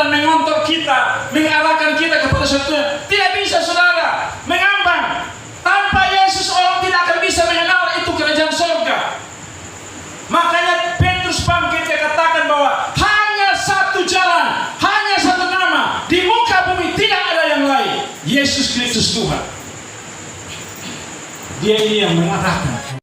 dan mengontrol kita, mengarahkan kita kepada sesuatu. Tidak bisa saudara, mengambang. Tanpa Yesus orang tidak akan bisa mengenal itu kerajaan surga. Makanya Petrus bangkit, dia katakan bahwa hanya satu jalan, hanya satu nama di muka bumi, tidak ada yang lain. Yesus Kristus Tuhan. Dia ini yang mengarahkan.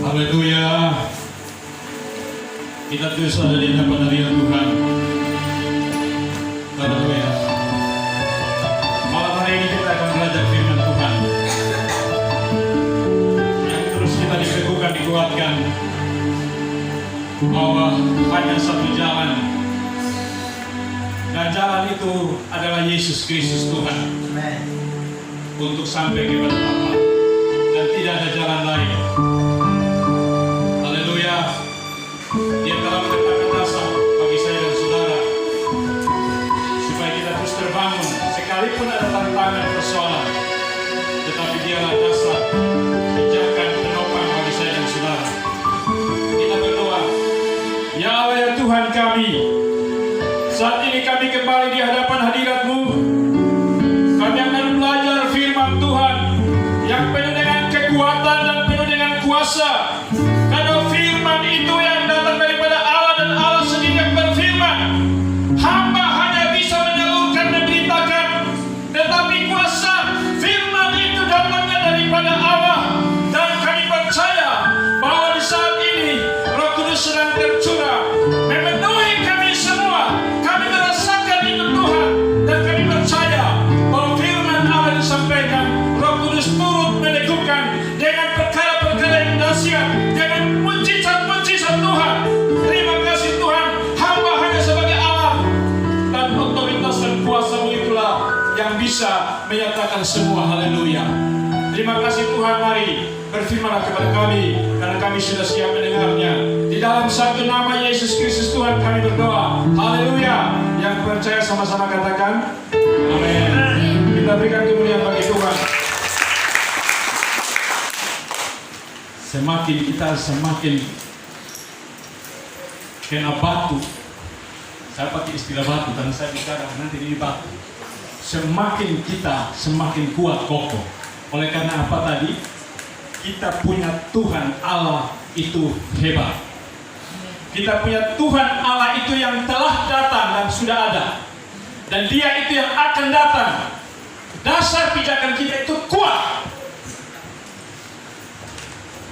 Haleluya. Kita terus ada di hadapan hadirat Tuhan. Haleluya. Malam hari ini kita akan belajar firman Tuhan yang terus kita diteguhkan, dikuatkan bahwa hanya satu jalan, dan jalan itu adalah Yesus Kristus Tuhan. Amen. Untuk sampai kepada Bapa, dan tidak ada jalan lain. Dia telah meletakkan dasar bagi saya dan saudara supaya kita terus terbangun sekalipun ada tantangan persoalan, tetapi dialah dasar pijakan penopang bagi saya dan saudara. Kita berdoa. Ya Allah, ya Tuhan kami, saat ini kami kembali di hadapan hadirat-Mu. Kami akan belajar firman Tuhan yang penuh dengan kekuatan dan penuh dengan kuasa. Karena firman itu yang datang daripada Allah, dan Allah sendiri yang berfirman. Hamba hanya bisa menyalurkan dan beritakan, tetapi kuasa firman itu datangnya daripada Allah. Dan kami percaya bahwa di saat ini Roh Kudus sedang tercurah memenuhi kami semua. Kami merasakan itu Tuhan, dan kami percaya bahwa firman Allah disampaikan. Roh Kudus turut meneguhkan dengan perkara-perkara yang dahsyat, dengan mujizat-mujizat Tuhan. Terima kasih Tuhan, hamba hanya sebagai alat, dan otoritas dan kuasa-Mu itulah yang bisa menyatakan semua. Haleluya. Terima kasih Tuhan, mari berfirmanlah kepada kami, karena kami sudah siap mendengarnya. Di dalam satu nama Yesus Kristus Tuhan kami berdoa. Haleluya. Yang percaya sama-sama katakan amin. Kita berikan kemuliaan bagi Tuhan. Semakin kita kena batu, saya pakai istilah batu karena saya bicara nanti ini batu. Semakin kita semakin kuat kokoh. Oleh karena apa tadi? Kita punya Tuhan Allah itu hebat. Kita punya Tuhan Allah itu yang telah datang dan sudah ada, dan Dia itu yang akan datang. Dasar pijakan kita itu kuat.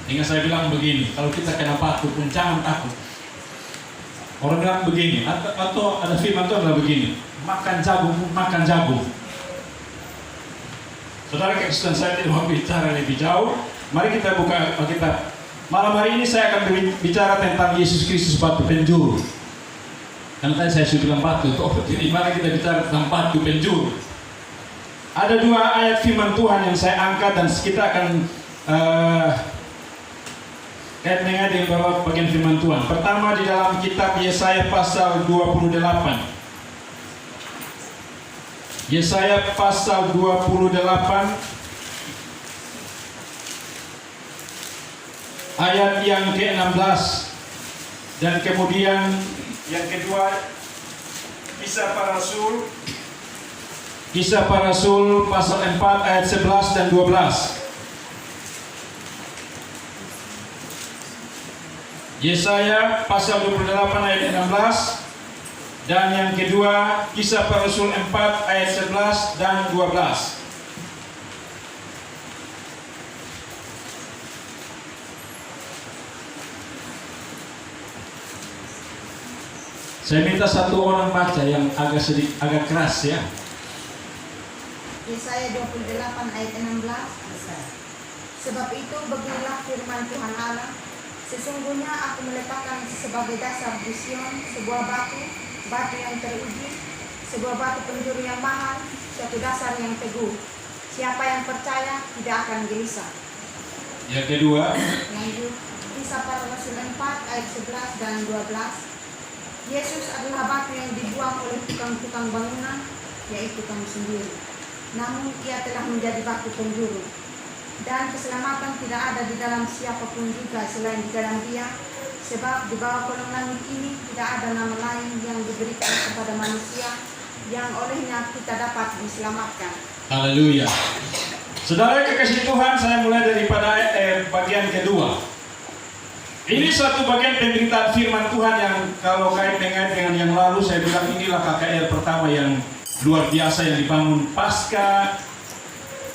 Hingga saya bilang begini, kalau kita kena batu pun jangan takut. Orang bilang begini, atau ada firman Tuhan adalah begini, makan jagung. Saudara, kesulitan saya tidak mau bicara lebih jauh. Mari kita buka Alkitab. Malam hari ini saya akan bicara tentang Yesus Kristus batu penjuru. Karena tadi saya sudah bilang batu, jadi mari kita bicara tentang batu penjuru. Ada dua ayat firman Tuhan yang saya angkat, dan kita akan kait-mengat dengan beberapa bagian firman Tuhan. Pertama di dalam kitab Yesaya pasal 28. Yesaya pasal 28 ayat yang ke-16, dan kemudian yang kedua Kisah Para Rasul pasal 4 ayat 11 dan 12. Yesaya pasal 28 ayat 16, dan yang kedua Kisah Para Rasul 4 ayat 11 dan 12. Saya minta satu orang baca yang agak keras ya. Yesaya 28 ayat 16. Sebab itu beginilah firman Tuhan Allah, sesungguhnya aku meletakkan sebagai dasar di Sion sebuah batu yang teruji, sebuah batu penjuru yang mahal, suatu dasar yang teguh. Siapa yang percaya tidak akan gelisah. Yang kedua, Lanjut, Kisah Para Rasul 4 ayat 11 dan 12. Yesus adalah batu yang dibuang oleh tukang-tukang bangunan, yaitu kamu sendiri. Namun ia telah menjadi batu penjuru. Dan keselamatan tidak ada di dalam siapapun juga selain di dalam Dia, sebab di bawah kolong langit ini tidak ada nama lain yang diberikan kepada manusia yang olehnya kita dapat diselamatkan. Haleluya. Saudara kekasih Tuhan, saya mulai daripada bagian kedua. Ini suatu bagian pemberitaan firman Tuhan yang kalau kait dengan yang lalu saya bilang inilah KKR pertama yang luar biasa yang dibangun pasca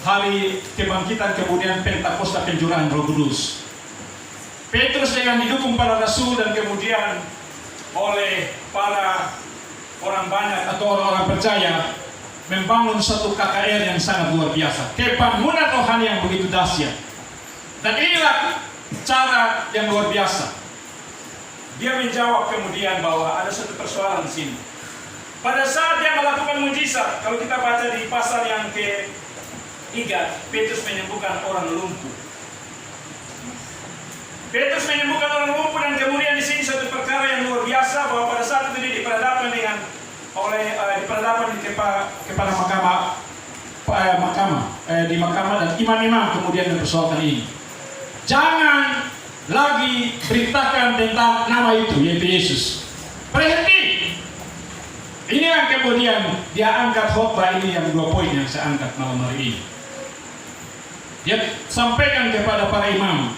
hari kebangkitan kemudian Pentakosta pencurahan Roh Kudus. Petrus dengan didukung para rasul dan kemudian oleh para orang banyak atau orang-orang percaya membangun suatu KKR yang sangat luar biasa. Kebangunan rohani yang begitu dahsyat. Dan inilah cara yang luar biasa. Dia menjawab kemudian bahwa ada satu persoalan di sini. Pada saat dia melakukan mujizat, kalau kita baca di pasal yang ke-3, Petrus menyembuhkan orang lumpuh. Petrus menyembuhkan orang lumpuh dan kemudian di sini satu perkara yang luar biasa bahwa pada saat itu dia diperhadapkan dengan diperhadapkan kepada mahkamah dan imam-imam kemudian mempersoalkan ini. Jangan lagi beritakan tentang nama itu, yaitu Yesus. Berhenti. Ini yang kemudian dia angkat khotbah ini yang 2 poin yang saya angkat malam hari ini. Dia sampaikan kepada para imam,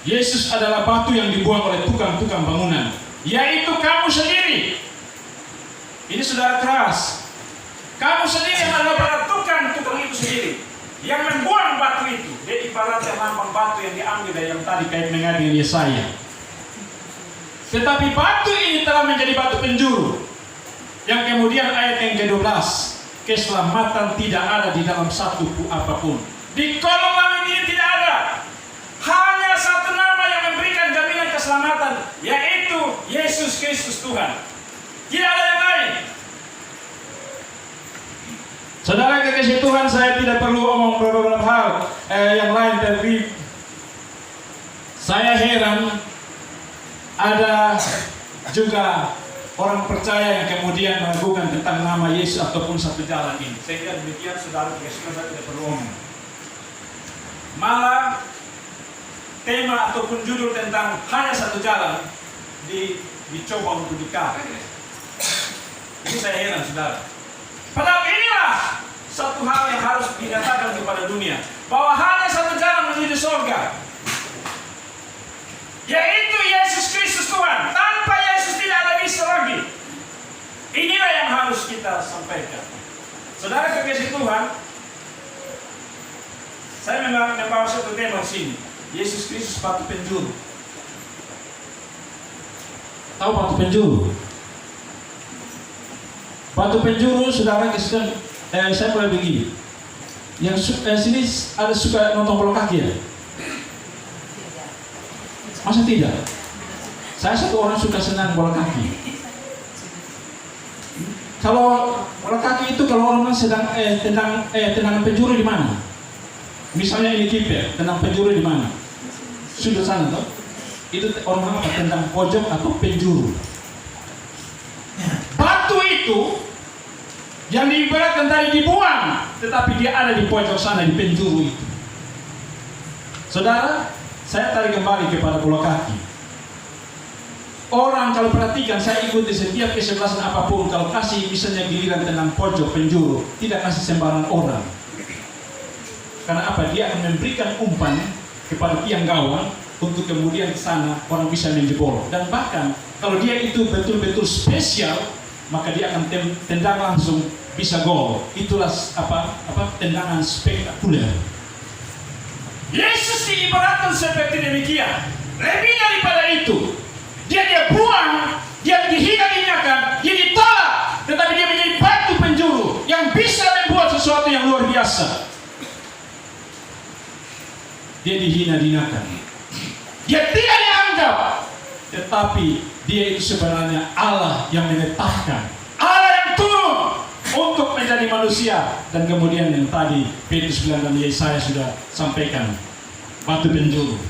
Yesus adalah batu yang dibuang oleh tukang-tukang bangunan, yaitu kamu sendiri. Ini saudara keras. Kamu sendiri adalah tukang-tukang itu sendiri yang membuang batu itu. Dia ibaratnya lambang batu yang diambil dari yang tadi kait dengan Yesaya. Tetapi batu ini telah menjadi batu penjuru. Yang kemudian ayat yang ke-12, keselamatan tidak ada di dalam satu apapun. Di kolong langit ini tidak ada. Hanya satu nama yang memberikan jaminan keselamatan, yaitu Yesus Kristus Tuhan. Tidak ada yang lain. Saudara kekasih Tuhan, saya tidak perlu omong beberapa hal yang lain, tapi saya heran ada juga orang percaya yang kemudian meragukan tentang nama Yesus ataupun satu jalan ini. Sehingga demikian saudara kekasih Tuhan, saya tidak perlu omong. Malah tema ataupun judul tentang hanya satu jalan dicoba untuk dikatakan. Ini saya heran saudara. Padahal inilah satu hal yang harus dinyatakan kepada dunia, bahwa hanya satu jalan menuju surga, yaitu Yesus Kristus Tuhan. Tanpa Yesus tidak ada bisa lagi. Inilah yang harus kita sampaikan. Saudara kekasih Tuhan, saya membawa satu tema di sini. Yesus Kristus batu penjuru. Tahu batu penjuru? Batu penjuru, saudara Kristen, saya mulai begini. Yang sini ada suka nonton bola kaki ya? Masa tidak? Saya satu orang suka senang bola kaki. Kalau bola kaki itu kalau orang sedang tendangan penjuru di mana? Misalnya ini kiper, tendang penjuru di mana? Sudut sana toh? Itu orang apa? Tendang pojok atau penjuru. Batu itu yang diibaratkan tadi dibuang, tetapi dia ada di pojok sana, di penjuru itu. Saudara, saya tarik kembali kepada bola kaki. Orang kalau perhatikan, saya ikuti setiap kesebelasan apapun, kalau kasih misalnya giliran tentang pojok penjuru, tidak kasih sembarang orang. Karena apa? Dia akan memberikan umpan kepada tiang gawang untuk kemudian ke sana orang bisa menjebol. Dan bahkan kalau dia itu betul-betul spesial, maka dia akan tendang langsung bisa gol. Itulah tendangan spektakuler. Yesus diibaratkan seperti demikian. Lebih daripada itu, dia buang, dia dihina-hinakan, dia ditolak, tetapi dia menjadi batu penjuru yang bisa membuat sesuatu yang luar biasa. Dia dihina-hinakan, dia tidak dianggap, tetapi dia itu sebenarnya Allah yang menetapkan, Allah yang turun untuk menjadi manusia. Dan kemudian yang tadi Petrus bilang dan Yesaya sudah sampaikan, batu penjuru.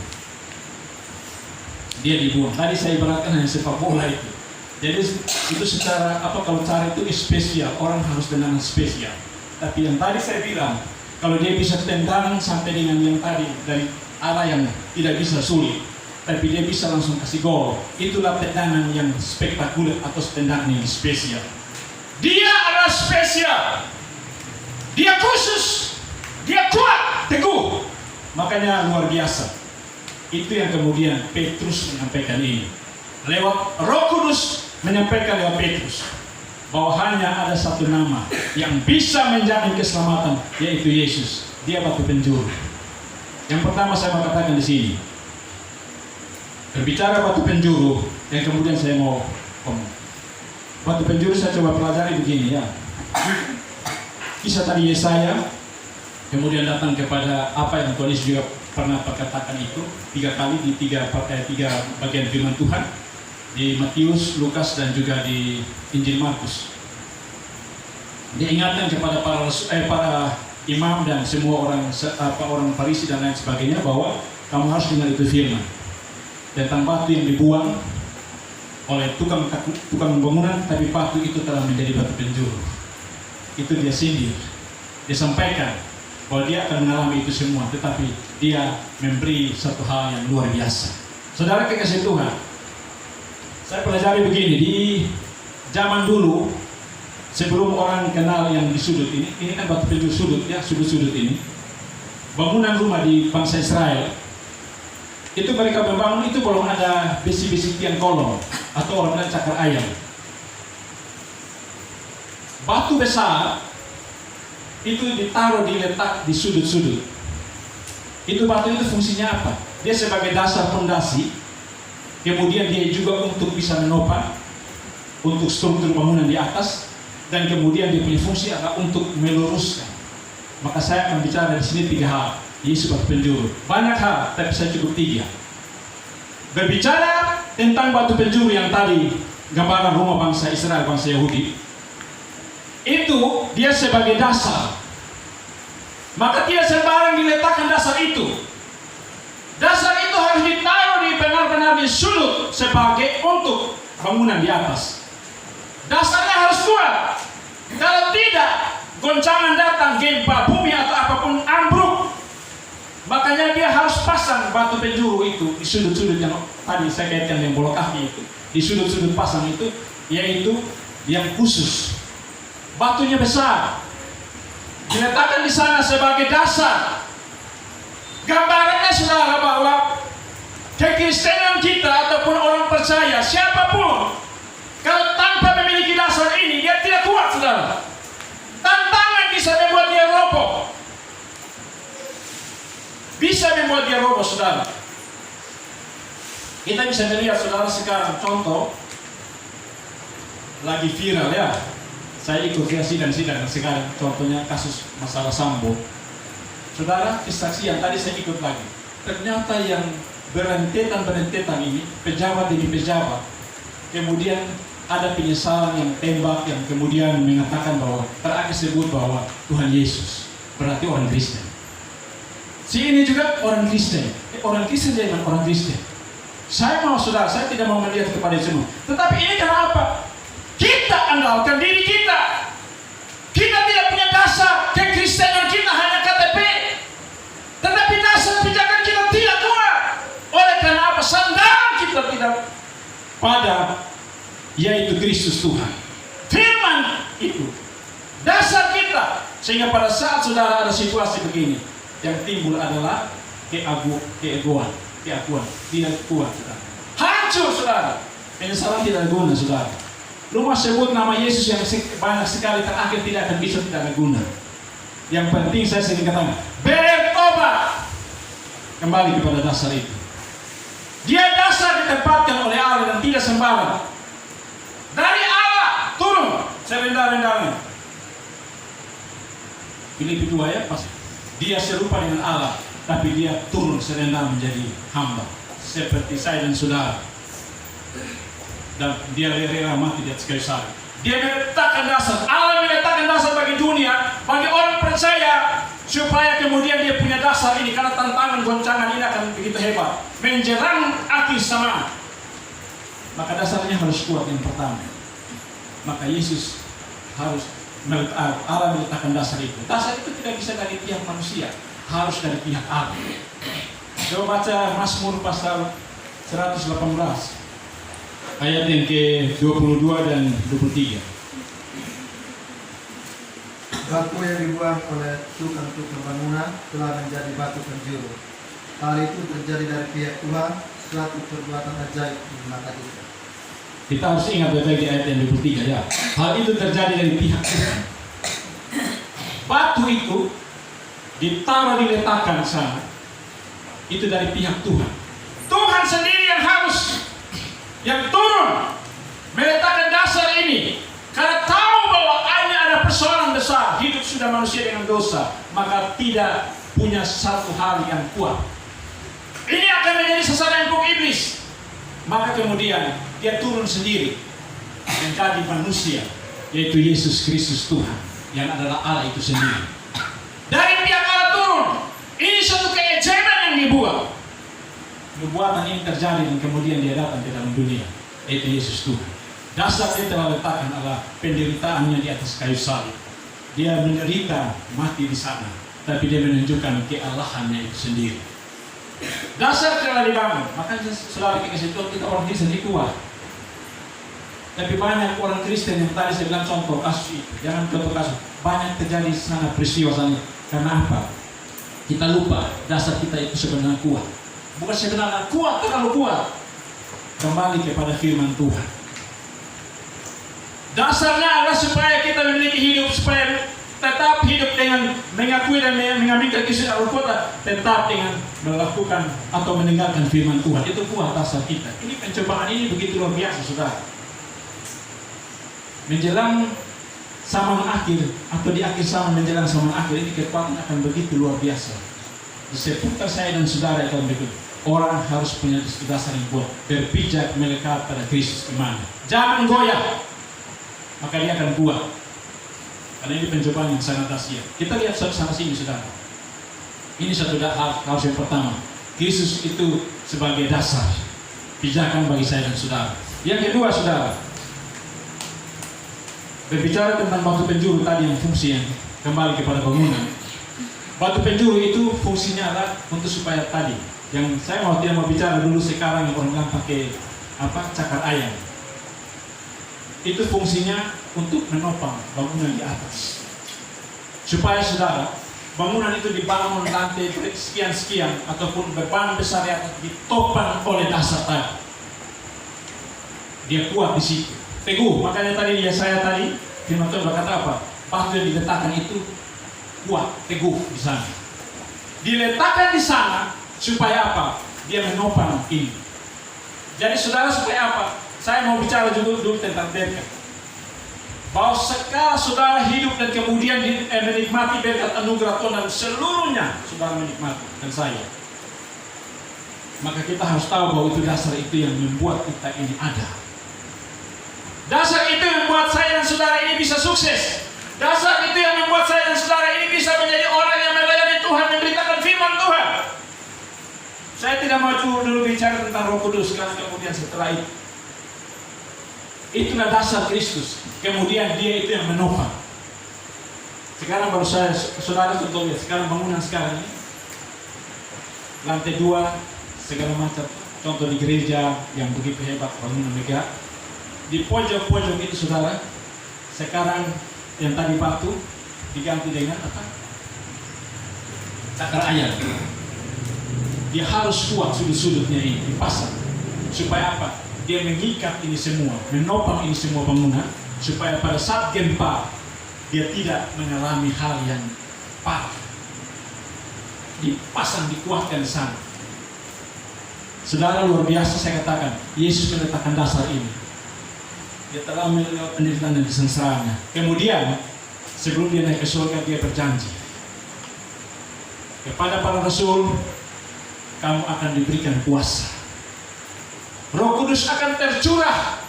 dia dibuang. Tadi saya ibaratkan hanya sepak bola itu. Jadi itu secara kalau cara itu spesial, orang harus dengan spesial. Tapi yang tadi saya bilang, kalau dia bisa tendangan sampai dengan yang tadi dari arah yang tidak bisa sulit, tapi dia bisa langsung kasih gol, itulah tendangan yang spektakuler atau tendangan yang spesial. Dia adalah spesial, dia khusus, dia kuat, teguh, makanya luar biasa. Itu yang kemudian Petrus menyampaikan ini. Lewat Roh Kudus menyampaikan lewat Petrus bahwa hanya ada satu nama yang bisa menjamin keselamatan, yaitu Yesus. Dia batu penjuru. Yang pertama saya mau katakan di sini, berbicara batu penjuru, yang kemudian saya mau ngomong. Batu penjuru saya coba pelajari begini ya. Kisah tadi Yesaya, kemudian datang kepada apa yang Tuhan Yesus juga pernah perkatakan itu 3 kali di tiga bagian firman Tuhan, di Matius, Lukas, dan juga di Injil Markus. Dia ingatkan kepada para imam dan semua orang Farisi dan lain sebagainya bahwa kamu harus dengar itu firman tentang batu yang dibuang oleh tukang bangunan, tapi batu itu telah menjadi batu penjuru. Itu dia sindir. Dia sampaikan bahwa dia akan mengalami itu semua, tetapi dia memberi satu hal yang luar biasa. Saudara kekasih Tuhan, saya pelajari begini, di zaman dulu sebelum orang kenal yang di sudut ini kan batu penjuru sudut ya, sudut-sudut ini, bangunan rumah di bangsa Israel itu mereka membangun itu belum ada besi-besi tiang kolong atau orang bilang cakar ayam. Batu besar itu ditaruh diletak di sudut-sudut. Itu batu itu fungsinya apa? Dia sebagai dasar fondasi. Kemudian dia juga untuk bisa menopang untuk struktur bangunan di atas, dan kemudian dia punya fungsi adalah untuk meluruskan. Maka saya akan bicara di sini 3 hal. Yesus batu penjuru. Banyak hal, tapi saya cukup 3. Berbicara tentang batu penjuru yang tadi gambaran rumah bangsa Israel, bangsa Yahudi, itu dia sebagai dasar. Maka tidak sembarang diletakkan dasar itu. Dasar itu harus ditaruh di benar-benar di sudut sebagai untuk bangunan di atas. Dasarnya harus kuat. Kalau tidak, goncangan datang, gempa bumi atau apapun ambruk. Makanya dia harus pasang batu penjuru itu di sudut-sudut yang tadi saya kaitkan yang bola kaki itu. Di sudut-sudut pasang itu, yaitu yang khusus. Batunya besar, diletakkan di sana sebagai dasar. Gambarannya saudara bahwa kekristenan kita ataupun orang percaya siapapun, kalau tanpa memiliki dasar ini dia tidak kuat saudara. Tantangan bisa membuat dia roboh. Bisa membuat dia roboh saudara. Kita bisa melihat saudara sekarang contoh lagi viral ya. Saya ikut sidang-sidang sekarang, contohnya kasus masalah Sambo. Saudara, kesaksian tadi saya ikut lagi. Ternyata yang berentetan ini, pejabat demi pejabat, kemudian ada penyesalan yang tembak, yang kemudian mengatakan bahwa terakhir sebut bahwa Tuhan Yesus, berarti orang Kristen. Si ini juga orang Kristen. Orang Kristen jangan orang Kristen. Saya mau saudara, saya tidak mau melihat kepada itu semua. Tetapi ini kenapa? Kita andalkan diri kita. Kita tidak punya dasar. Kekristenan kita hanya KTP. Tetapi dasar pijakan kita tidak kuat. Oleh karena apa? Sandaran kita tidak pada, yaitu Kristus Tuhan. Firman itu dasar kita. Sehingga pada saat saudara ada situasi begini, yang timbul adalah keaguan. Tidak kuat saudara. Hancur saudara. Penyesalan tidak guna saudara. Rumah sebut nama Yesus yang banyak sekali terakhir tidak akan bisa, tidak ada guna. Yang penting saya sering katakan, bertobat. Kembali kepada dasar itu. Dia dasar ditempatkan oleh Allah dan tidak sembarang. Dari Allah turun serendah-rendahnya. Filipi 2 ya, pas dia serupa dengan Allah, tapi dia turun serendah menjadi hamba, seperti saya dan saudara. Dan dia rela mati di atas kayu salib. Dia meletakkan dasar. Allah meletakkan dasar bagi dunia, bagi orang percaya, supaya kemudian dia punya dasar ini, karena tantangan goncangan ini akan begitu hebat menjelang akhir zaman. Maka dasarnya harus kuat yang pertama. Maka Yesus harus Allah meletakkan dasar itu. Dasar itu tidak bisa dari pihak manusia, harus dari pihak Allah. Coba baca Mazmur pasal 118 ayat yang ke-22 dan 23. Batu yang dibuang oleh tukang-tukang bangunan telah menjadi batu penjuru. Hal itu terjadi dari pihak Tuhan, suatu perbuatan ajaib di mata kita. Kita harus ingat baik-baik di ayat yang 23 ya. Hal itu terjadi dari pihak Tuhan. Batu itu ditaruh diletakkan sana, itu dari pihak Tuhan. Tuhan sendiri yang harus yang turun meletakkan dasar ini, karena tahu bahwa ini ada persoalan besar. Hidup sudah manusia dengan dosa, maka tidak punya satu hal yang kuat. Ini akan menjadi sasaran empuk iblis. Maka kemudian dia turun sendiri menjadi manusia, yaitu Yesus Kristus Tuhan, yang adalah Allah itu sendiri. Dari pihak Allah turun. Ini suatu keajaiban yang dibuat. Nubuatan ini terjadi dan kemudian dia datang ke dalam dunia, yaitu Yesus Tuhan. Dasar dia telah letakkan adalah penderitaannya di atas kayu salib. Dia menderita mati di sana, tapi dia menunjukkan kealahannya itu sendiri. Dasar telah dibangun. Makanya selalu dikasih contoh, kita orang Kristen ini kuat. Tapi banyak orang Kristen yang tadi saya bilang contoh kasus itu, jangan contoh kasus. Banyak terjadi sana peristiwa sana. Karena apa? Kita lupa dasar kita itu sebenarnya kuat. Bukan sebenarnya kuat, terlalu kuat. Kembali kepada firman Tuhan. Dasarnya adalah supaya kita memiliki hidup, supaya tetap hidup dengan mengakui dan mengambil kisah Al-Quran, tetap dengan melakukan atau meninggalkan firman Tuhan. Itu kuat dasar kita. Ini pencobaan ini begitu luar biasa, saudara. Menjelang zaman akhir atau di akhir zaman menjelang zaman akhir ini kekuatan akan begitu luar biasa. Di seputar saya dan saudara akan begitu. Orang harus punya dasar yang kuat, berpijak melekat pada Kristus iman. Jangan goyah, maka dia akan kuat. Karena ini pencobaan yang sangat dahsyat. Kita lihat sana sini, saudara. Ini satu hal harus yang pertama. Kristus itu sebagai dasar pijakan bagi saya dan saudara. Yang kedua, saudara, berbicara tentang batu penjuru tadi yang fungsi yang kembali kepada bangunan. Batu penjuru itu fungsinya adalah untuk supaya tadi yang saya tidak mau bicara dulu sekarang yang orang bilang pakai cakar ayam. Itu fungsinya untuk menopang bangunan di atas. Supaya saudara, bangunan itu dibangun lantai sekian-sekian ataupun beban besar yang ditopang oleh dasar tadi. Dia kuat di situ. Teguh, makanya tadi saya tadi firman Tuhan berkata apa? Batu yang diletakkan itu kuat, teguh di sana. Diletakkan di sana supaya apa? Dia menopang ini. Jadi saudara, supaya apa? Saya mau bicara juga dulu tentang berkat. Bahwa sekarang saudara hidup dan kemudian menikmati berkat anugerah Tuhan dan seluruhnya saudara menikmati dan saya. Maka kita harus tahu bahwa itu dasar itu yang membuat kita ini ada. Dasar itu yang membuat saya dan saudara ini bisa sukses. Dasar itu yang membuat saya dan saudara ini bisa menjadi orang yang melayani Tuhan, memberitakan firman Tuhan. Saya tidak mau dulu bicara tentang Roh Kudus, karena kemudian setelah itu. Itulah dasar Kristus. Kemudian dia itu yang menopang. Sekarang baru saya, saudara contoh lihat, sekarang bangunan sekarang ini. Lantai 2, segala macam. Contoh di gereja yang begitu hebat, bangunan megah. Di pojok-pojok itu saudara, sekarang yang tadi batu diganti dengan apa? Cakar ayam. Dia harus kuat sudut-sudutnya ini dipasang. Supaya apa? Dia mengikat ini semua, menopang ini semua bangunan, supaya pada saat gempa dia tidak mengalami hal yang parah. Dipasang, dikuatkan di sana. Saudara, luar biasa saya katakan, Yesus meletakkan dasar ini. Dia telah melewati penderitaan dan kesengsaraannya. Kemudian sebelum dia naik ke surga, dia berjanji kepada para rasul, kamu akan diberikan kuasa. Roh Kudus akan tercurah.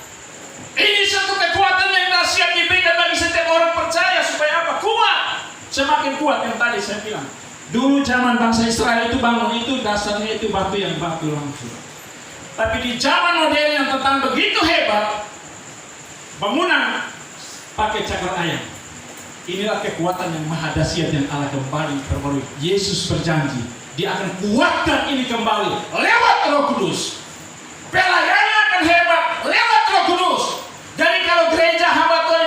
Ini satu kekuatan yang dahsyat diberikan bagi setiap orang percaya supaya apa? Kuat. Semakin kuat yang tadi saya bilang. Dulu zaman bangsa Israel itu bangun itu dasarnya itu batu yang batu langsung. Tapi di zaman modern yang tentang begitu hebat, bangunan pakai cakar ayam. Inilah kekuatan yang maha dahsyat yang Allah kembali perbarui. Yesus berjanji, Dia akan kuatkan ini kembali lewat Roh Kudus. Pelayanannya akan hebat lewat Roh Kudus. Jadi kalau gereja hamba Tuhan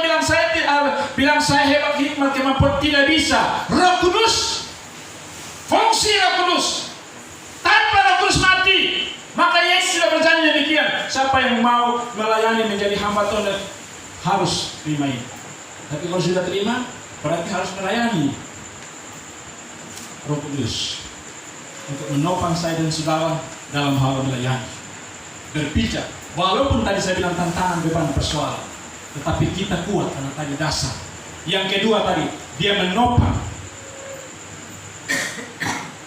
bilang saya hebat hikmat kemampuan, tidak bisa. Roh Kudus, fungsi Roh Kudus. Tanpa Roh Kudus mati. Maka Yesus sudah berjanji demikian. Siapa yang mau melayani menjadi hamba Tuhan harus terima ini. Tapi kalau sudah terima, berarti harus melayani Roh Kudus untuk menopang saya dan saudara dalam hal melayani. Berpijak, walaupun tadi saya bilang tantangan beban persoalan, tetapi kita kuat karena tadi dasar. Yang kedua tadi, dia menopang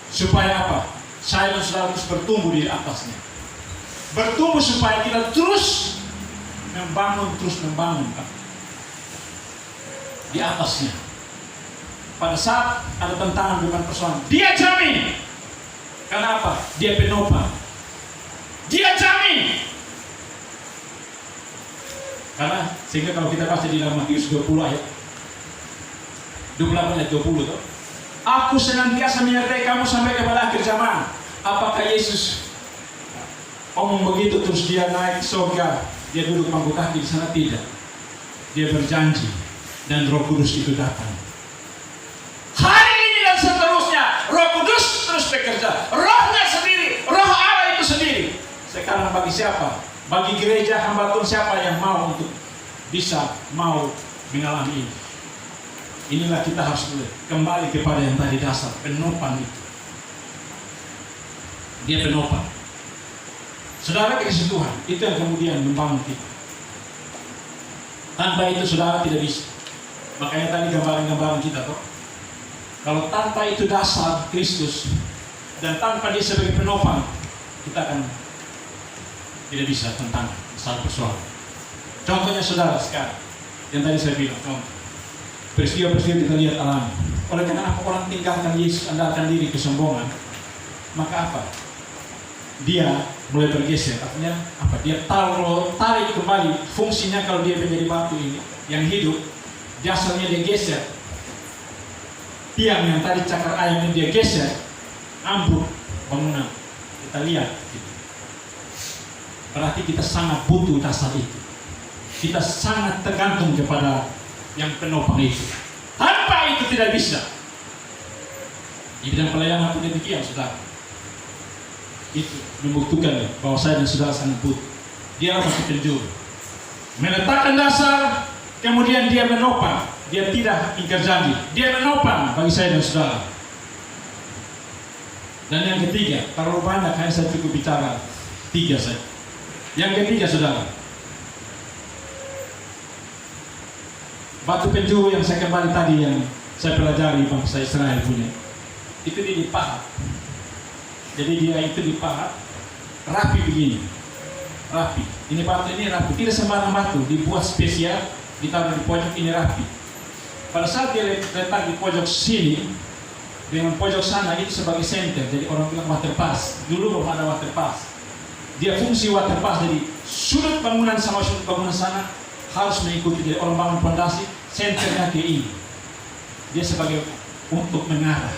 supaya apa? Saya dan saudara terus bertumbuh di atasnya. Bertumbuh supaya kita terus membangun di atasnya. Pada saat ada tantangan beban persoalan, dia jamin. Kenapa? Dia penopang. Dia jamin. Karena sehingga kalau kita baca di dalam Matius 20 ayat 28 ayat 20 tuh, aku senantiasa menyertai kamu sampai kepada akhir zaman. Apakah Yesus omong begitu terus dia naik surga, dia duduk pangku kaki di sana? Tidak. Dia berjanji dan Roh Kudus itu datang. Hari ini dan seterusnya Roh Kudus terus bekerja. Rohnya sendiri, Roh Allah itu sendiri. Sekarang bagi siapa? Bagi gereja hamba Tuhan, siapa yang mau untuk mau mengalami ini? Inilah kita harus kembali kepada yang tadi dasar, penopang itu. Dia penopang. Saudara, kasih Tuhan itu yang kemudian membangun kita. Tanpa itu saudara tidak bisa. Makanya tadi gambaran-gambaran kita toh. Kalau tanpa itu dasar Kristus dan tanpa dia sebagai penopang, kita akan tidak bisa tentang masalah persoalan. Contohnya saudara sekarang yang tadi saya bilang, contoh peristiwa-peristiwa kita lihat alami. Oleh karena apa orang tinggalkan Yesus, andalkan diri, kesombongan, maka apa? Dia mulai bergeser. Artinya apa? Dia tarik kembali fungsinya. Kalau dia menjadi batu ini yang hidup, dasarnya dia geser. Tiang yang tadi cakar ayam ini dia geser, ambruk bangunan. Kita lihat gitu. Berarti kita sangat butuh dasar itu. Kita sangat tergantung kepada yang penopang itu. Tanpa itu tidak bisa. Di bidang pelayanan pun demikian, saudara. Itu membuktikan bahwa saya dan saudara sangat butuh. Dia pasti penjuru. Meletakkan dasar, kemudian dia menopang. Dia tidak ingkar janji. Dia menopang bagi saya dan saudara. Dan yang ketiga, terlalu banyak, hanya saya cukup bicara 3 saja. Yang ketiga, saudara, batu penjuru yang saya kembali tadi yang saya pelajari bangsa Israel punya, itu dia dipahat. Jadi dia itu dipahat rapi begini, rapi. Ini batu ini rapi, tidak sembarang batu, dibuat spesial, ditaruh di pojok ini rapi. Pada saat dia letak di pojok sini dengan pojok sana itu sebagai center, jadi orang bilang waterpass. Dulu belum ada waterpass. Dia fungsi waterpass, jadi sudut bangunan sama sudut bangunan sana harus mengikuti. Jadi orang bangun fondasi, senternya ke ini. Dia sebagai untuk mengarah,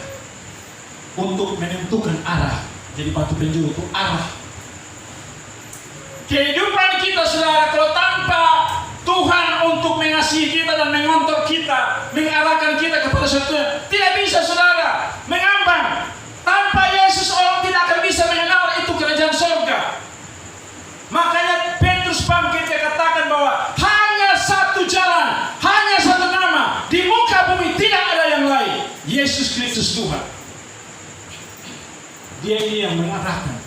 untuk menentukan arah. Jadi batu penjuru itu arah. Kehidupan kita, saudara, kalau tanpa Tuhan untuk mengasihi kita dan mengontrol kita, mengarahkan kita kepada sesuatu, tidak bisa, saudara, mengambang. Tanpa Yesus orang tidak akan bisa mengenal itu kerajaan surga. Makanya Petrus bangkit, dia katakan bahwa hanya satu jalan, hanya satu nama di muka bumi, tidak ada yang lain, Yesus Kristus Tuhan. Dia ini yang mengarahkan.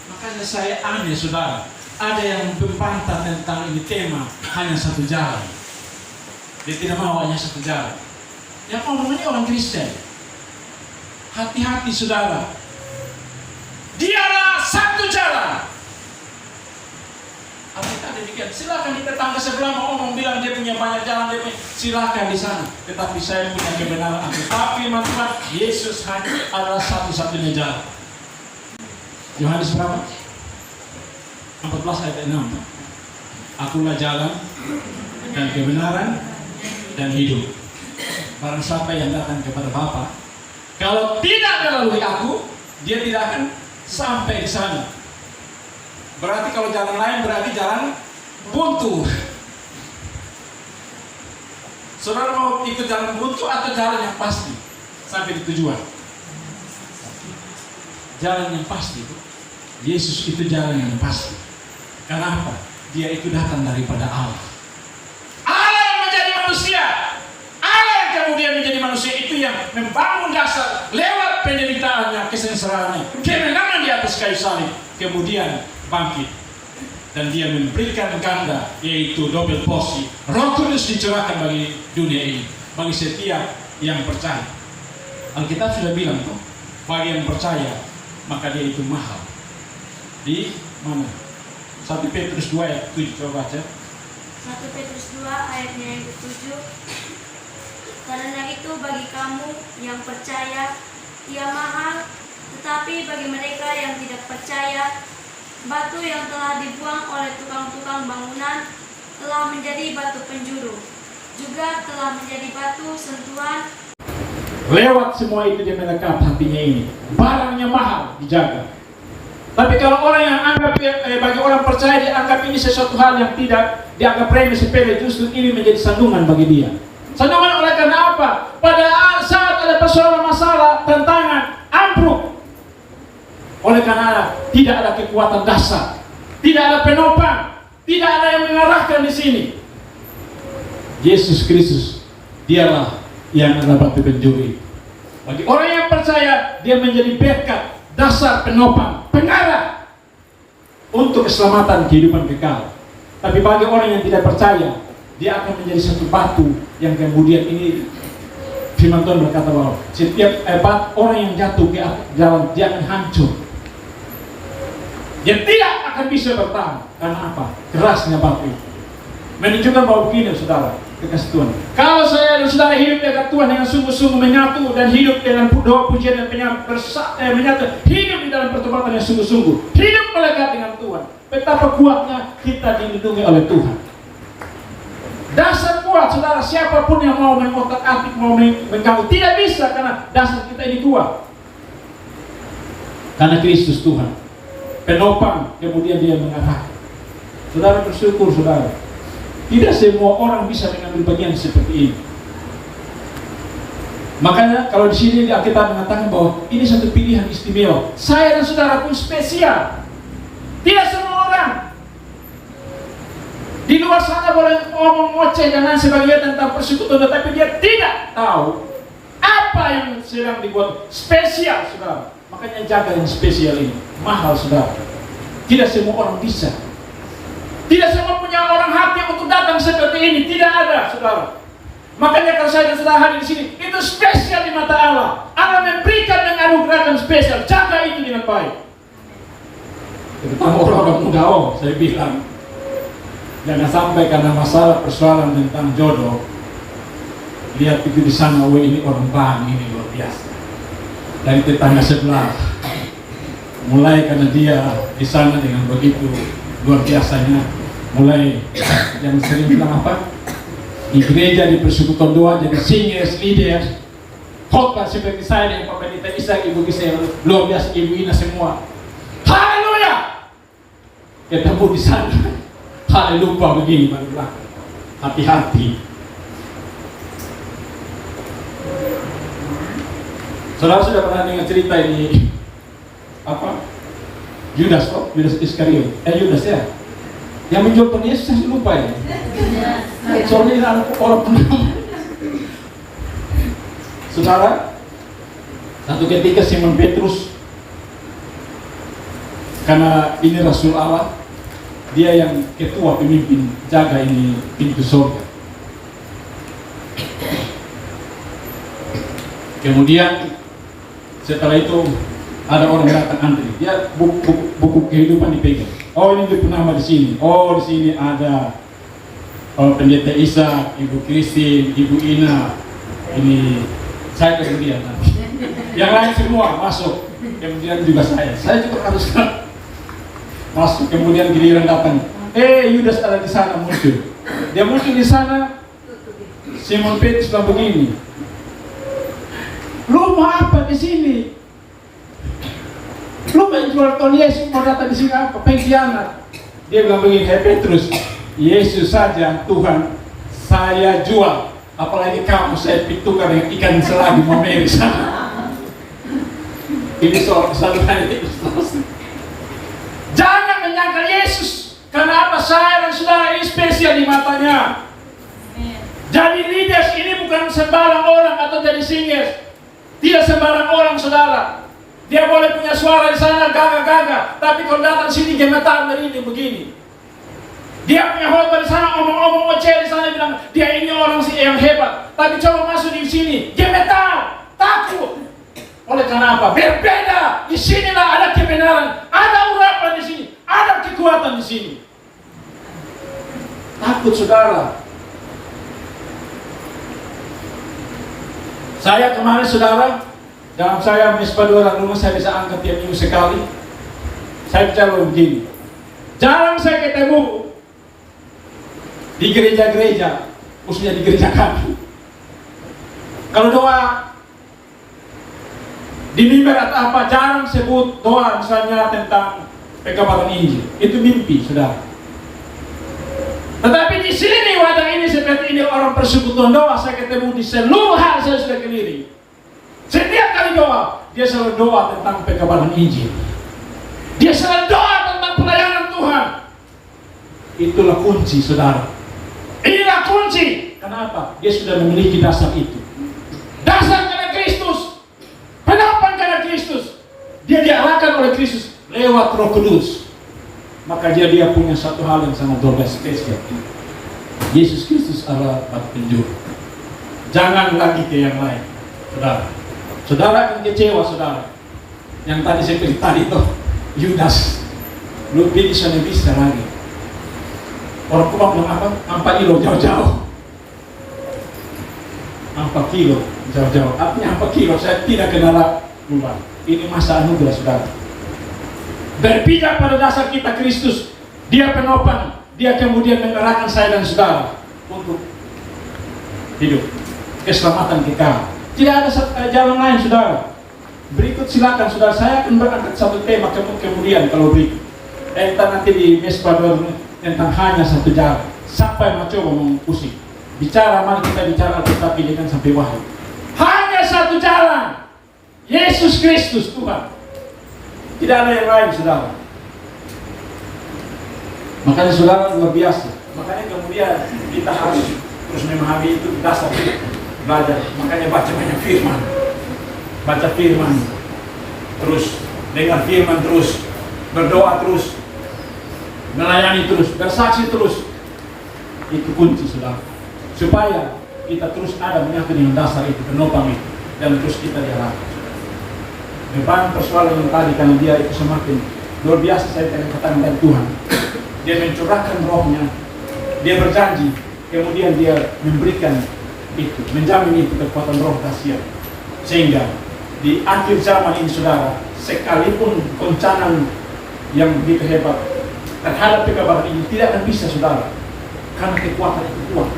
Makanya saya aneh, saudara, ada yang membantah tentang ini tema hanya satu jalan. Dia tidak mau hanya satu jalan. Yang ngomongnya orang Kristen. Hati-hati, saudara. Dialah satu jalan. Apa tadi demikian. Silakan di tetangga sebelah mau ngomong bilang dia punya banyak jalan, dia punya, silakan di sana. Tetapi saya punya kebenaran. Tetapi teman-teman, Yesus hanya adalah satu-satunya jalan. Yohanes berapa? 14 ayat 6. Akulah jalan dan kebenaran dan hidup. Barang siapa yang datang kepada Bapa, kalau tidak melalui aku, dia tidak akan sampai di sana. Berarti kalau jalan lain berarti jalan buntu. Saudara mau ikut jalan buntu atau jalan yang pasti sampai di tujuan? Jalan yang pasti itu. Yesus itu jalan yang pasti. Kenapa? Dia itu datang daripada Allah. Allah yang menjadi manusia. Allah yang kemudian menjadi manusia itu yang membangun dasar lewat penderitaannya, kesengsaraannya, kemenangan di atas kayu salib, kemudian bangkit. Dan dia memberikan ganda, yaitu double porsi. Roh Kudus dicurahkan bagi dunia ini, bagi setiap yang percaya. Alkitab sudah bilang tuh, bagi yang percaya, maka dia itu mahal. Di mana? 1 Petrus 2 ayat 7, coba baca. 1 Petrus 2 ayatnya yang ke-7. Karena itu bagi kamu yang percaya, ia mahal, tetapi bagi mereka yang tidak percaya, batu yang telah dibuang oleh tukang-tukang bangunan telah menjadi batu penjuru, juga telah menjadi batu sentuhan. Lewat semua itu dia melengkapi hatinya ini. Barangnya mahal, dijaga. Tapi kalau orang yang anggap, bagi orang percaya dianggap ini sesuatu hal yang tidak dianggap remeh sepele, justru ini menjadi sandungan bagi dia. Sandungan oleh karena apa? Pada saat ada persoalan masalah, tantangan, ambruk. Oleh karena tidak ada kekuatan dasar, tidak ada penopang, tidak ada yang mengarahkan di sini. Yesus Kristus, dialah yang adalah batu penjuru. Bagi orang yang percaya, dia menjadi berkat, dasar, penopang, pengarah untuk keselamatan kehidupan kekal. Tapi bagi orang yang tidak percaya, dia akan menjadi satu batu yang kemudian ini firman Tuhan berkata bahwa setiap orang yang jatuh ke jalan dia akan hancur. Dia tidak akan bisa bertahan. Karena apa? Kerasnya batu itu. Menunjukkan bahwa begini, saudara, kekasih Tuhan. Kalau saya dan saudara hidup dengan Tuhan dengan sungguh-sungguh menyatu dan hidup dengan doa pujian dan menyatu, hidup di dalam pertobatan yang sungguh-sungguh, hidup melekat dengan Tuhan. Betapa kuatnya kita dilindungi oleh Tuhan. Dasar kuat, saudara, siapapun yang mau mengotak-atik, mau mengganggu, tidak bisa karena dasar kita ini kuat. Karena Kristus Tuhan, penopang, kemudian dia mengarahkan. Saudara bersyukur, saudara. Tidak semua orang bisa mengambil bagian seperti ini. Makanya kalau di sini Alkitab mengatakan bahwa ini satu pilihan istimewa. Saya dan saudara pun spesial. Tidak semua orang. Di luar sana boleh ngomong ngoceh dan lain sebagainya tentang persekutuan, tetapi dia tidak tahu apa yang sedang dibuat spesial, saudara. Makanya jaga yang spesial ini, mahal, saudara. Tidak semua orang bisa. Tidak semua punya orang hati untuk datang seperti ini, tidak ada, saudara. Makanya kalau saya dan saudara hadir di sini, itu spesial di mata Allah. Allah memberikan dan anugerahkan spesial. Jaga itu dengan baik. Terutama orang-orang muda, saya bilang, jangan sampai karena masalah persoalan tentang jodoh, lihat itu di sana, ini orang bang, ini luar biasa. Dari tetangga sebelah, mulai karena dia di sana dengan begitu luar biasanya, mulai yang sering bilang apa? Di gereja di persekutuan doa jadi singers, leaders, khotbah seperti saya dengan Pak Pendeta Isa, Ibu Gisa yang luar biasa, Ibu Ina semua. Haleluya! Ketemu di sana. Hal lupa begini baru bilang, hati-hati. Saudara sudah pernah dengar cerita ini apa? Judas, Judas Iskariot. Judas ya. Yang menjual Tuhan Yesus saya lupa ya. Soalnya orang penang. Saudara, satu ketika Simon Petrus, karena ini Rasul Allah, dia yang ketua pemimpin jaga ini pintu surga. Kemudian setelah itu ada orang datang antri, dia buku kehidupan dipegang. Oh, ini dia nama di sini. Oh, di sini ada Pendeta Isa, Ibu Christine, Ibu Ina. Ini saya kemudian. Yang lain semua masuk. Kemudian juga saya juga harus masuk. Kemudian giliran datang. Yudas ada di sana muncul. Dia muncul di sana. Simon Petrus bilang begini. Lu mau apa di sini? Lu menjual Tuhan Yesus, mau datang di sini apa? Pengkhianat. Dia bilang begini, "Hei Petrus, Yesus saja Tuhan saya jual. Apalagi kamu saya tukar dengan ikan selagi mau meri sana." Ini soal kesalahan Yesus. Jangan menyangkal Yesus. Karena apa? Saya dan saudara ini spesial di matanya. Jadi leaders ini bukan sembarang orang atau jadi singers. Tidak sembarang orang, saudara. Dia boleh punya suara di sana gagah-gagah, tapi kalau datang sini gemetar merinding begini. Dia punya khotbah di sana omong-omong oceh di sana bilang dia ini orang yang hebat, tapi coba masuk di sini gemetar, takut. Oleh karena apa? Berbeda. Di sinilah ada kebenaran, ada urapan di sini, ada kekuatan di sini. Takut, saudara. Saya kemarin, saudara, dalam saya misbah 2 orang rumah, saya bisa angkat tiap minggu sekali. Saya bicara begini, jarang saya ketemu di gereja-gereja, khususnya di gereja kami. Kalau doa di mimbar atau apa, jarang sebut doa misalnya tentang pekabaran Injil. Itu mimpi, saudara. Tetapi di sini wadah ini seperti ini orang persekutuan doa, saya ketemu di seluruh hal, saya sudah keliling. Setiap kali doa, dia selalu doa tentang pekabaran Injil. Dia selalu doa tentang pelayanan Tuhan. Itulah kunci, saudara. Inilah kunci. Kenapa? Dia sudah memiliki dasar itu. Dasar karena Kristus. Penopang karena Kristus. Dia diarahkan oleh Kristus lewat Roh Kudus. Maka dia punya satu hal yang sangat luar biasa spesial. Yesus Kristus adalah batu penjuru. Jangan lagi ke yang lain, saudara. Saudara akan kecewa, saudara. Yang tadi saya cerita itu, Yudas. Lu bisa lagi. Orang tua bilang apa? 4 kilo jauh-jauh. 4 kilo jauh-jauh. Artinya 4 kilo saya tidak kenal keluar. Ini masa anugerah, saudara. Berpijak pada dasar kita Kristus. Dia penopang. Dia kemudian mengerahkan saya dan saudara untuk hidup keselamatan kita. Tidak ada jalan lain, saudara. Berikut silakan, saudara. Saya akan berangkat satu tema kemudian kalau berikut. Entah nanti di mesbah tentang hanya satu jalan. Sampai mencoba pusing. Bicara, mari kita bicara, tetapi jangan sampai wahyu. Hanya satu jalan. Yesus Kristus Tuhan. Tidak ada yang lain, saudara. Makanya saudara luar biasa. Makanya kemudian kita harus terus memahami itu dasar belajar. Makanya baca banyak firman. Baca firman. Terus dengar firman terus. Berdoa terus. Melayani terus. Bersaksi terus. Itu kunci, saudara. Supaya kita terus ada menyatu dengan dasar itu, penopang itu. Dan terus kita diarahkan. Beban persoalan yang tadi, karena dia itu semakin luar biasa, saya katakan dari Tuhan. Dia mencurahkan rohnya, dia berjanji, kemudian dia memberikan itu, menjamin itu kekuatan roh dahsyat. Sehingga di akhir zaman ini, saudara, sekalipun goncangan yang begitu hebat terhadap pekabaran ini tidak akan bisa, saudara, karena kekuatan itu kuat,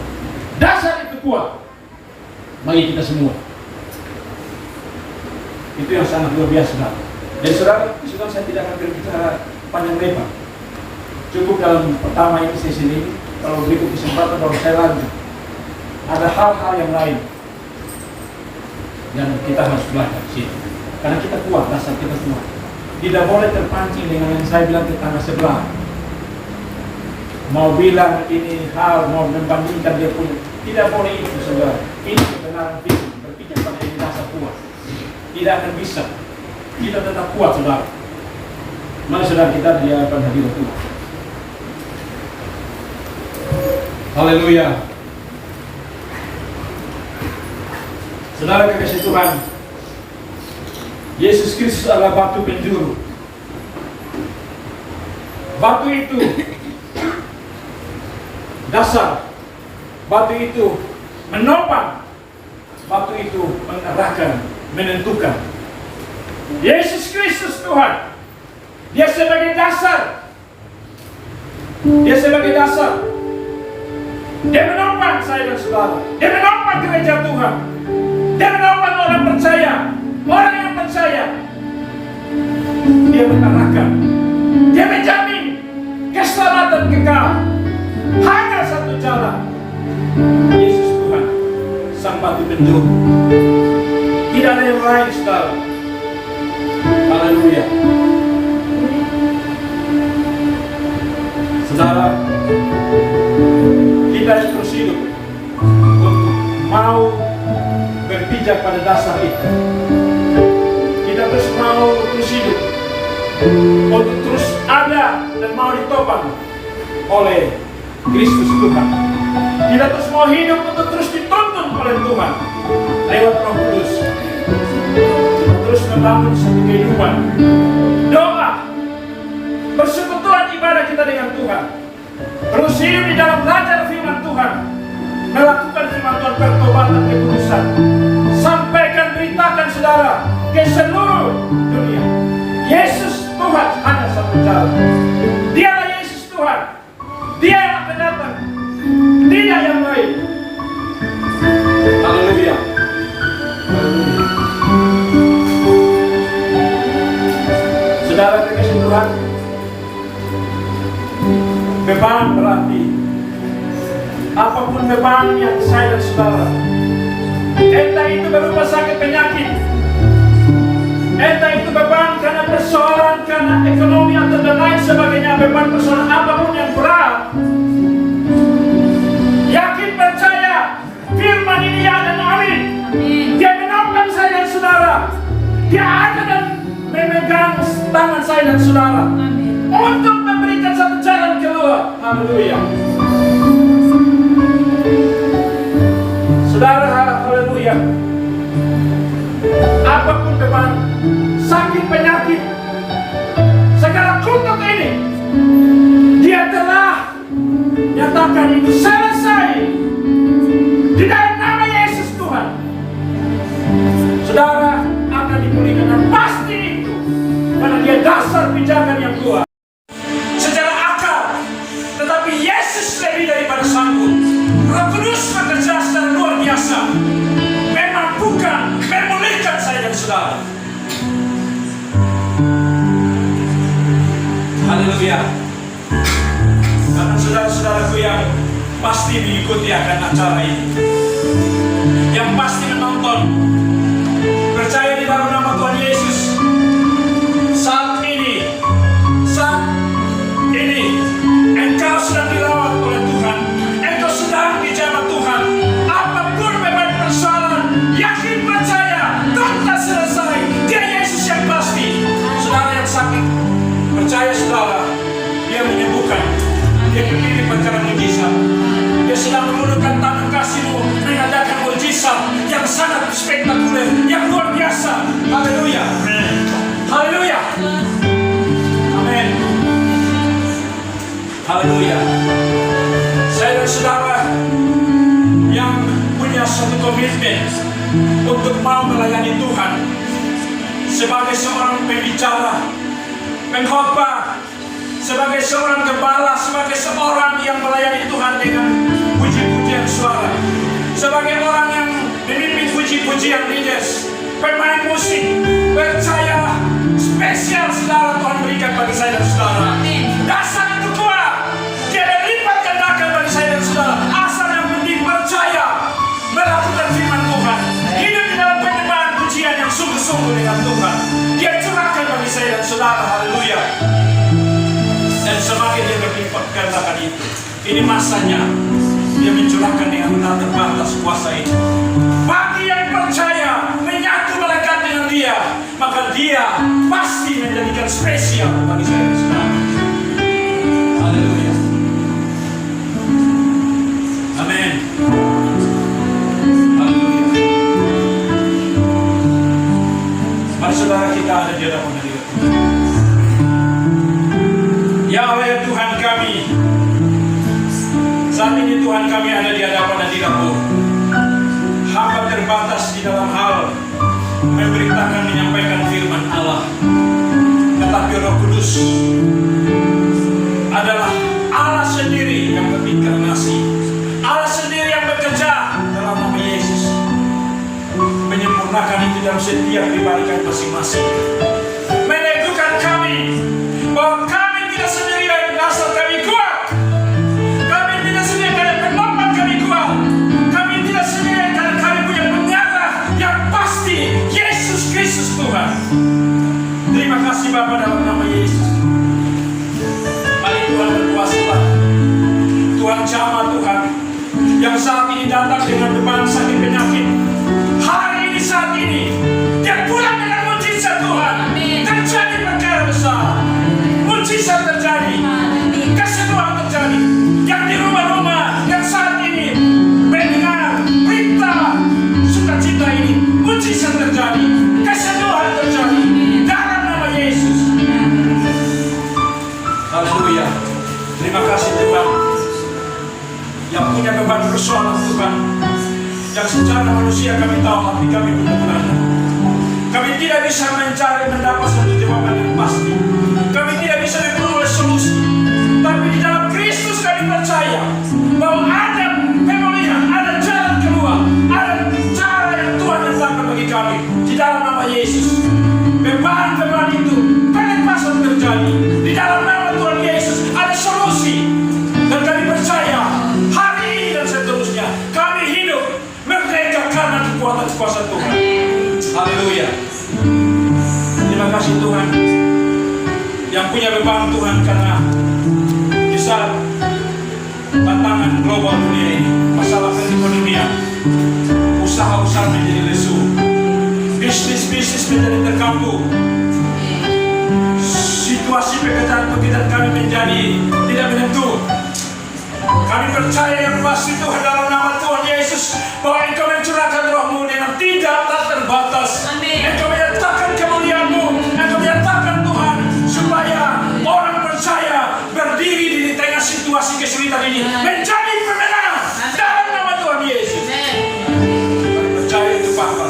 dasar itu kuat bagi kita semua. Itu yang sangat luar biasa, saudara. Dan saudara, saya tidak akan berbicara panjang lebar. Cukup dalam pertama ini sesi ini. Kalau berikut kesempatan baru saya lanjut. Ada hal-hal yang lain yang kita harus belajar di sini. Karena kita kuat, dasar kita kuat. Tidak boleh terpancing dengan yang saya bilang tetangga sebelah. Mau bilang ini hal, mau membandingkan dia punya. Tidak boleh itu, saudara. Ini kebenaran firman. Berpikir pada ini dasar kuat. Tidak akan bisa. Kita tetap kuat, saudara. Mari saudara kita di hadapan hadirat Tuhan. Haleluya. Saudara kekasih Tuhan, Yesus Kristus adalah batu penjuru. batu itu dasar, batu itu menopang, batu itu mengarahkan, menentukan. Yesus Kristus Tuhan, Dia sebagai dasar, Dia sebagai dasar. Dia menopang saya dan saudara, Dia menopang gereja Tuhan, Dia menopang orang percaya, orang yang percaya. Dia mengarahkan, Dia menjamin keselamatan kekal. Hanya satu cara, Yesus Tuhan, Sang Batu Penjuru. Tidak ada yang lain, saudara. Haleluya. Saudara, kita terus hidup untuk mau berpijak pada dasar itu. Kita terus mau terus hidup untuk terus ada dan mau ditopang oleh Kristus Tuhan. Kita terus mau hidup untuk terus dituntun oleh Tuhan lewat Roh Kudus. Terus membangun satu kehidupan doa, persekutuan ibadah kita dengan Tuhan. Terus hidup di dalam belajar firman Tuhan, melakukan firman Tuhan, pertobatan, kekudusan. Sampaikan, beritakan saudara ke seluruh dunia. Yesus Tuhan hanya satu jalan. Dialah Yesus Tuhan. Dia yang akan datang. Dia yang baik. Haleluya. Haleluya. Saudara terkasih Tuhan, beban berarti apapun beban yang saya dan saudara, entah itu berupa sakit penyakit, entah itu beban karena persoalan, karena ekonomi atau dan lain sebagainya, beban persoalan apapun yang berat, yakin percaya firman ini ya dan amin. Dia menopang saya dan saudara. Dia ada dan memegang tangan saya dan saudara untuk memberikan satu jalan keluar. Haleluya. Saudara, haleluya. Apapun beban, sakit penyakit, segala kutuk ini, Dia telah nyatakan itu selesai di dalam nama Yesus Tuhan. Saudara akan dipulihkan, dan pasti itu karena Dia dasar pijakan yang kuat secara akal, tetapi Yesus lebih daripada sanggup. Roh Kudus bekerja secara luar biasa, memampukan, memulihkan saya dan saudara. Haleluya. Karena saudara-saudaraku yang pasti mengikuti akan acara ini, yang pasti menonton, percaya di dalam nama Tuhan Yesus, saat ini engkau sedang dirawat oleh Tuhan, engkau sedang dijamah Tuhan. Apapun beban persoalan, yakin percaya tuntas selesai. Dia Yesus yang pasti. Saudara yang sakit, percaya saudara, Dia menyembuhkan. Dia berdiri perkara mujizat. Dia sedang mengulurkan tangan kasih-Mu, mengadakan mujizat yang sangat spektakuler, yang luar biasa. Haleluya. Haleluya. Amin. Haleluya. Saya dan saudara yang punya satu komitmen untuk mau melayani Tuhan sebagai seorang pembicara, pengkhotbah, sebagai seorang gembala, sebagai seorang yang melayani Tuhan dengan puji-pujian suara, sebagai orang yang memimpin puji-pujian leaders, pemain musik, percaya spesial saudara Tuhan berikan bagi saya dan saudara. Dasar itu kuat, Dia berlipat gandakan bagi saya dan saudara. Asal yang penting percaya, melakukan firman Tuhan, hidup di dalam penyembahan pujian yang sungguh-sungguh dengan Tuhan. Dia curahkan bagi saya dan saudara. Haleluya. Dan semakin Dia berlipat gandakan itu, ini masanya Dia mencurahkan dengan benar terbatas kuasa itu. Bagi yang percaya menyatu melekat dengan Dia, maka Dia pasti menjadikan spesial bagi saya dan saudara. Haleluya. Amin. Haleluya. Mari saudara kita ada di hadapan Dia. Yahweh Saat ini Tuhan kami ada di hadapan dan di dapur. Hamba terbatas di dalam hal memberitakan, menyampaikan firman Allah. Tetapi Roh Kudus adalah Allah sendiri yang berinkarnasi, Allah sendiri yang bekerja dalam nama Yesus, menyempurnakan itu dalam setiap pribadi kami masing-masing, meneguhkan kami bahwa kami tidak sendirian asal kami kuat, kami tidak sendirian karena penopang kami kuat, kami tidak sendirian karena kami punya pengarah yang pasti, Yesus Kristus Tuhan. Terima kasih Bapa dalam nama Yesus. Mari Tuhan berkuasa, Tuhan jamah Tuhan yang saat ini datang dengan beban sakit penyakit. Hari ini saat ini dia pulang dengan mujizat Tuhan. Terjadi perkara besar, mujizat terjadi, kesembuhan terjadi. Yang di rumah-rumah yang saat ini mendengar berita sukacita ini, mujizat terjadi, kesembuhan terjadi dalam nama Yesus. Haleluya. Terima kasih Tuhan yang punya beban persoalan Tuhan, yang secara manusia kami tahu hati kami belum berada. Kami tidak bisa mencari mendapat satu jawaban yang pasti. Kami tidak bisa memperoleh solusi. Tapi di dalam Kristus kami percaya bahwa ada pemulihan, ada jalan keluar, ada cara yang Tuhan letakkan bagi kami di dalam nama Yesus. Beban-beban itu pelepasan terjadi di dalam nama Tuhan Yesus. Ada solusi dan kami percaya hari ini dan seterusnya kami hidup merdeka karena kekuatan kuasa Tuhan. Haleluya. Terima kasih Tuhan yang punya beban Tuhan, karena di saat tantangan global dunia ini, masalah ekonomi, usaha-usaha menjadi lesu, bisnis-bisnis menjadi terganggu, situasi pekerjaan kami menjadi tidak menentu. Kami percaya yang pasti Tuhan dalam nama Tuhan Yesus bahwa Engkau mencurahkan Roh-Mu dengan tidak terbatas. Engkau menyatakan kemuliaan-Mu, Engkau menyatakan Tuhan supaya orang percaya berdiri di tengah situasi kesulitan ini menjadi pemenang dalam nama Tuhan Yesus. Kami percaya itu Bapa,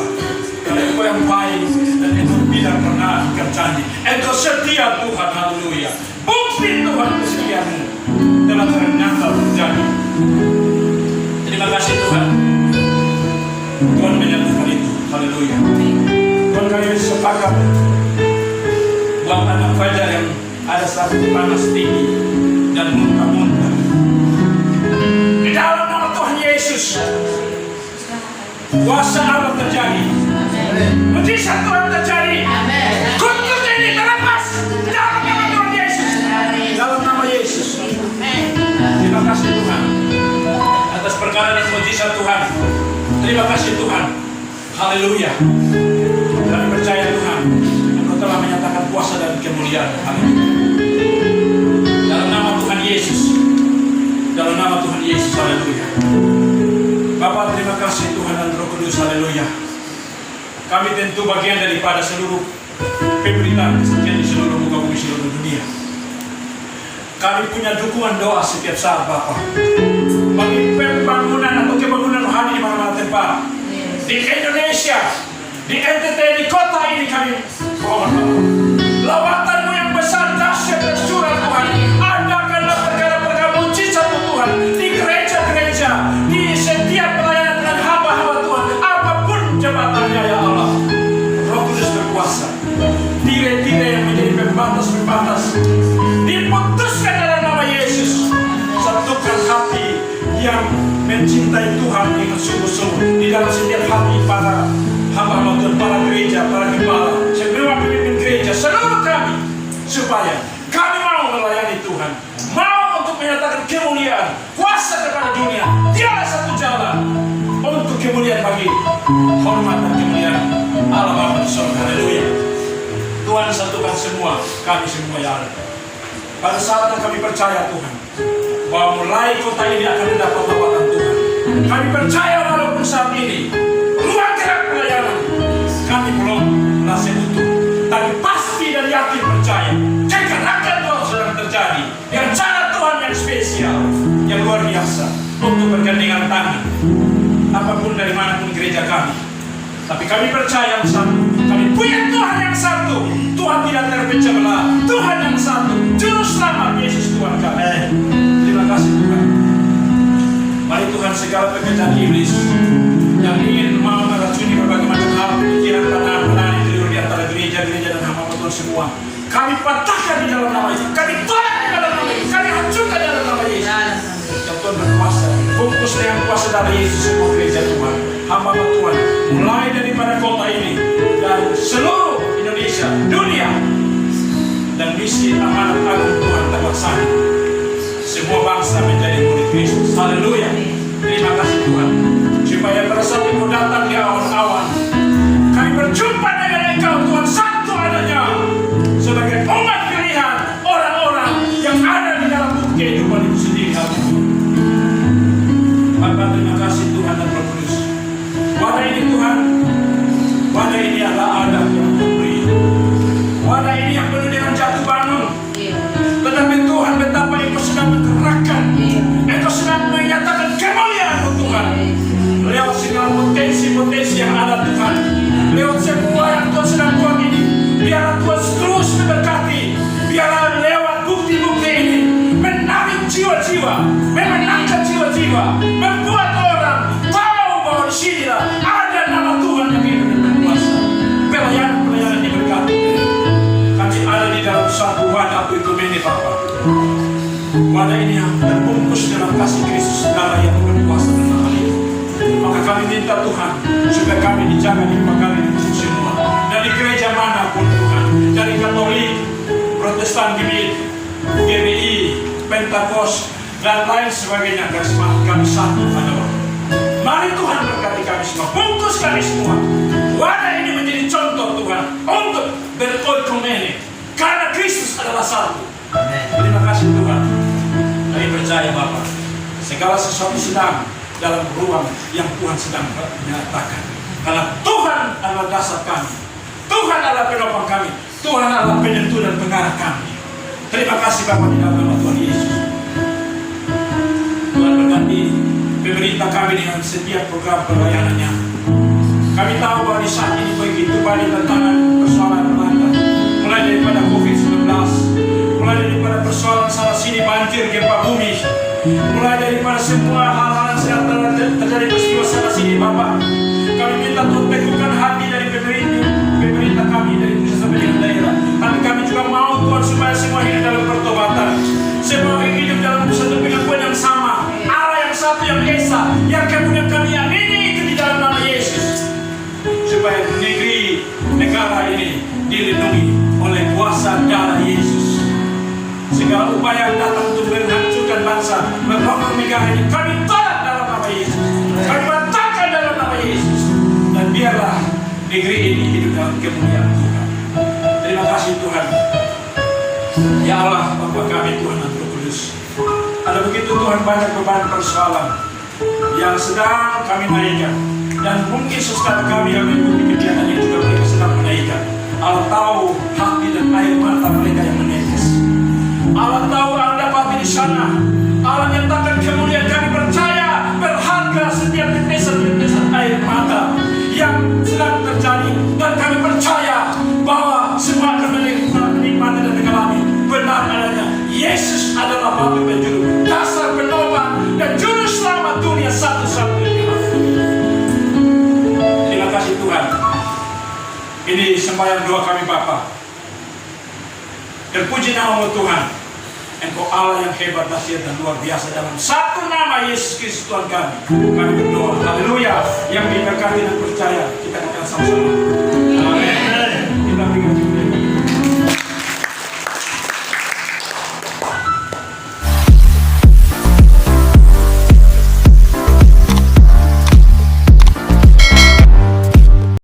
karena Engkau yang baik dan Engkau tidak pernah ingkar janji. Engkau setia Tuhan, haleluya. Bukti Tuhan kesetiaan-Mu telah ternyata terjadi. Terima kasih Tuhan. Tuhan menyatakan itu, haleluya. Tuhan kami sepakat buang anak fajar yang ada satu panas tinggi dan muntah-muntah. Di dalam nama Tuhan Yesus, kuasa Allah terjadi, mujizat Tuhan terjadi, kutuk ini terlepas di dalam nama Tuhan Yesus, dalam nama Yesus. Terima kasih Tuhan atas perkara dan mujizat Tuhan. Terima kasih Tuhan, haleluya. Kami percaya Tuhan, Engkau telah menyatakan kuasa dan kemuliaan, haleluya. Dalam nama Tuhan Yesus, dalam nama Tuhan Yesus, haleluya. Bapa, terima kasih Tuhan dan Roh Kudus, haleluya. Kami tentu bagian daripada seluruh pemberitaan kesetiaan di seluruh muka bumi, seluruh dunia. Kami punya dukungan doa setiap saat Bapa, bagi pembangunan atau kebangunan rohani di mana-mana tempat, di Indonesia, di NTT, di kota ini kami mohon Bapa, lawatan-Mu yang besar, dahsyat dan surat Tuhan, adakanlah perkara-perkara mujizat Tuhan di gereja-gereja, di setiap pelayanan dan hamba-hamba Tuhan, apapun jabatannya ya Allah. Roh Kudus berkuasa, tirai-tirai yang menjadi pembatas-pembatas diputuskan dalam nama Yesus. Satukan hati yang mencintai Tuhan dengan sungguh-sungguh di dalam setiap hati para hamba-hamba Tuhan, para gereja, para gembala, semua pemimpin gereja, seluruh kami, supaya kami mau melayani Tuhan, mau untuk menyatakan kemuliaan, kuasa kepada dunia. Tiada satu jalan untuk kemuliaan bagi hormat dan kemuliaan Allah Bapa di surga. Haleluya. Tuhan satukan semua, kami semua yang ada. Pada saat yang kami percaya Tuhan, bahwa mulai kota ini akan mendapat lawatan Tuhan. Kami percaya walaupun saat ini ruang gerak pelayanan kami belum masih utuh, tapi pasti dan yakin percaya kegerakan Tuhan sedang terjadi dengan cara Tuhan yang spesial, yang luar biasa. tangan. Apapun dari mana pun gereja kami. Tapi kami percaya yang satu. Kami punya Tuhan yang satu. Tuhan tidak terpecah belah. Tuhan yang satu. Juru selamat Yesus Tuhan kami. Terima kasih Tuhan. Mari Tuhan, segala pekerjaan iblis yang ingin mau meracuni berbagai macam hal, pikiran, pandangan di antara gereja-gereja dan hamba Tuhan semua, kami patahkan di dalam nama Yesus. Kami tolak di dalam nama Yesus. Kami hancurkan di dalam nama Yesus. Yang Tuhan berkuasa. Fokus dengan kuasa dari Yesus semua gereja Tuhan. Hamba Tuhan, mulai daripada kota ini dan seluruh Indonesia, dunia, dan misi amanat agung Tuhan terlaksana. Semua bangsa menjadi murid Kristus. Haleluya. Terima kasih Tuhan. Supaya pada saat Engkau datang di awan-awan, kami berjumpa dengan Engkau Tuhan satu adanya sebagai umat pilihan, orang-orang yang ada di dalam bukti kehidupan itu sendiri. Bapa, terima kasih Tuhan dan Roh Kudus. Wadah ini Tuhan, wadah ini adalah adat yang memberi. Wadah ini yang penuh dengan jatuh bangun. Tetapi Tuhan, betapa Engkau sedang menggerakkan, Engkau sedang menyatakan kemuliaan-Mu Tuhan. Lewat segala potensi-potensi yang ada Tuhan, lewat semua yang Tuhan sedang buat ini, biarlah Tuhan terus memberkati. Biarlah lewat bukti-bukti ini menarik jiwa-jiwa, memenangkan jiwa-jiwa, membuat orang tahu bahwa di sinilah ada nama Tuhan yang hidup dan berkuasa. Pelayanan-pelayanan yang berkati. Kami ada di dalam satu wadah ini Bapa. Wadah ini yang terbungkus dalam kasih Kristus segala yang berkuasa dan mahal. Maka kami minta Tuhan supaya kami dijaga di kami semua. Dari gereja manapun Tuhan, dari Katolik, Protestan, GBI, Pentakos, dan lain sebagainya, kami satu pada waktu. Mari Tuhan berkati kami semua, bungkus kami semua. Wadah ini menjadi contoh Tuhan untuk berkoikumene, karena Kristus adalah satu. Terima kasih Tuhan. Kami percaya Bapa, segala sesuatu sedang dalam ruang yang Tuhan sedang menyatakan. Karena Tuhan adalah dasar kami, Tuhan adalah penopang kami, Tuhan adalah penentu dan pengarah kami. Terima kasih Bapa di dalam nama Tuhan Yesus. Tuhan berkati pemerintah kami dengan setiap program pelayanannya. Kami tahu bahwa di saat ini begitu banyak tantangan persoalan melanda, mulai daripada COVID-19, mulai daripada persoalan sana sini banjir, gempa bumi, mulai daripada semua hal-hal yang sedang terjadi peristiwa sana sini Bapak. Kami minta Tuhan teguhkan hati dari pemerintah kami dari pusat sampai dengan daerah. Tapi kami juga mau Tuhan supaya semua hidup dalam pertobatan, semua hidup dalam satu pengakuan yang sama, Allah yang satu yang esa, yang kemudian kami amini itu di dalam nama Yesus, supaya negeri negara ini dilindungi oleh kuasa darah Yesus. Segala upaya yang datang untuk menghancurkan bangsa, membangun negara ini, kami tolak dalam nama Yesus. Kami bantahkan dalam nama Yesus. Dan biarlah negeri ini hidup dalam kemuliaan Tuhan. Terima kasih Tuhan. Ya Allah, Bapa kami Tuhan dan Roh Kudus. Ada begitu Tuhan banyak beban persoalan yang sedang kami naikkan. Dan mungkin saudara kami yang mengikuti kegiatan ini juga mereka sedang menaikkan. Allah tahu hati dan air mata mereka yang menetes. Allah tahu Anda pasti di sana. Allah nyatakan kemuliaan, kami percaya berharga setiap tetesan-tetesan air mata yang sedang terjadi, dan kami percaya bahwa semua akan menikmati dan mengalami benar adanya Yesus adalah batu penjuru, dasar penopang dan juru selamat dunia satu-satunya. Terima kasih Tuhan. Ini sembahyang doa kami Bapa. Terpuji nama Tuhan. Engkau Allah yang hebat, dahsyat dan luar biasa, dalam satu nama Yesus Kristus Tuhan kami. Kami berdoa. Haleluya. Yang diberkati dan percaya, kita akan sama-sama